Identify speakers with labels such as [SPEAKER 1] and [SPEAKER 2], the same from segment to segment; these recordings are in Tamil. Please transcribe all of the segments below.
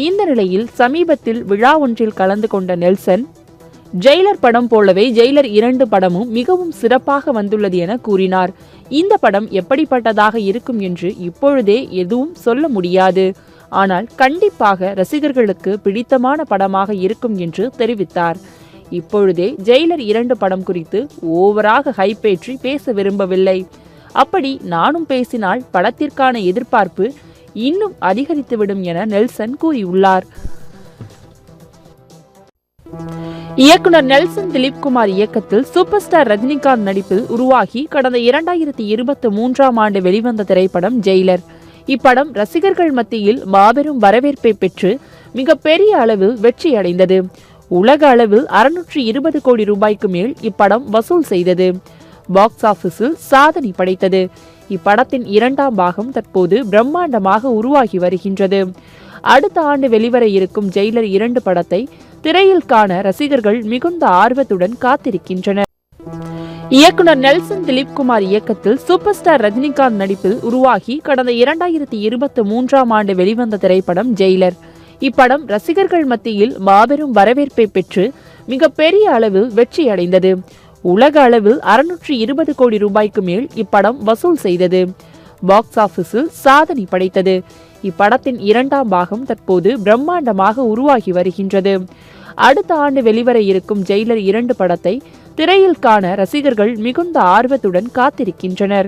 [SPEAKER 1] இந்த நிலையில் சமீபத்தில் விழா ஒன்றில் கலந்து கொண்ட நெல்சன், ஜெயிலர் படம் போலவே ஜெயிலர் 2 படமும் மிகவும் சிறப்பாக வந்துள்ளது என கூறினார். இந்த படம் எப்படிப்பட்டதாக இருக்கும் என்று இப்பொழுதே எதுவும் சொல்ல முடியாது. ஆனால் கண்டிப்பாக ரசிகர்களுக்கு பிடித்தமான படமாக இருக்கும் என்று தெரிவித்தார். இப்பொழுதே ஜெயிலர் 2 படம் குறித்து ஓவராக ஹைப்பேற்றி பேச விரும்பவில்லை. அப்படி நானும் பேசினால் படத்திற்கான எதிர்பார்ப்பு இன்னும் அதிகரித்துவிடும் என நெல்சன் கூறியுள்ளார். இயக்குனர் நெல்சன் திலீப்குமார் இயக்கத்தில் சூப்பர் ஸ்டார் ரஜினிகாந்த் நடிப்பில் உருவாகி கடந்த 2023ஆம் ஆண்டு வெளிவந்த திரைப்படம் ஜெயிலர். இப்படம் ரசிகர்கள் மத்தியில் மாபெரும் வரவேற்பை பெற்று மிகப்பெரிய அளவில் வெற்றியடைந்தது. உலக அளவில் 620 கோடி ரூபாய்க்கு மேல் இப்படம் வசூல் செய்தது. பாக்ஸ் ஆபீஸில் சாதனை படைத்தது. இப்படத்தின் 2ஆம் பாகம் தற்போது பிரம்மாண்டமாக உருவாகி வருகின்றது. அடுத்த ஆண்டு வெளிவர இருக்கும் ஜெயிலர் 2 படத்தை திரையில் காண ரசிகர்கள் மிகுந்த ஆர்வத்துடன் காத்திருக்கின்றனர். இயக்குனர் நெல்சன் திலீப்குமார் இயக்கத்தில் சூப்பர் ஸ்டார் ரஜினிகாந்த் நடிப்பில் உருவாகி கடந்த 2023ஆம் ஆண்டு வெளிவந்த திரைப்படம் ஜெயிலர். இப்படம் ரசிகர்கள் மத்தியில் மாபெரும் வரவேற்பை பெற்று மிகப்பெரிய அளவில் வெற்றியடைந்தது. உலக அளவில் 620 கோடி ரூபாய்க்கு மேல் இப்படம் வசூல் செய்தது. பாக்ஸ் ஆபீஸில் சாதனை படைத்தது. இப்படத்தின் 2ஆம் பாகம் தற்போது பிரம்மாண்டமாக உருவாகி வருகின்றது. அடுத்த ஆண்டு வெளிவர இருக்கும் ஜெயிலர் 2 படத்தை திரையில் காண ரசிகர்கள் மிகுந்த ஆர்வத்துடன் காத்திருக்கின்றனர்.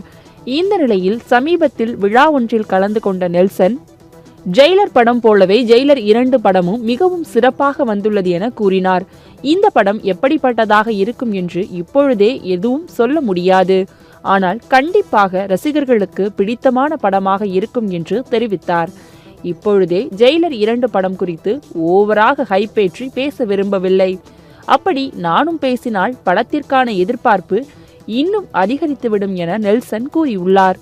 [SPEAKER 1] இந்த நிலையில் சமீபத்தில் விழா ஒன்றில் கலந்து கொண்ட நெல்சன், ஜெயிலர் படம் போலவே ஜெயிலர் 2 படமும் மிகவும் சிறப்பாக வந்துள்ளது என கூறினார். இந்த படம் எப்படிப்பட்டதாக இருக்கும் என்று இப்பொழுதே எதுவும் சொல்ல முடியாது. ஆனால் கண்டிப்பாக ரசிகர்களுக்கு பிடித்தமான படமாக இருக்கும் என்று தெரிவித்தார். இப்பொழுதே ஜெயிலர் 2 படம் குறித்து ஓவராக ஹைப்பேற்றி பேச விரும்பவில்லை. அப்படி நானும் பேசினால் படத்திற்கான எதிர்பார்ப்பு இன்னும் அதிகரித்துவிடும் என நெல்சன் கூறியுள்ளார்.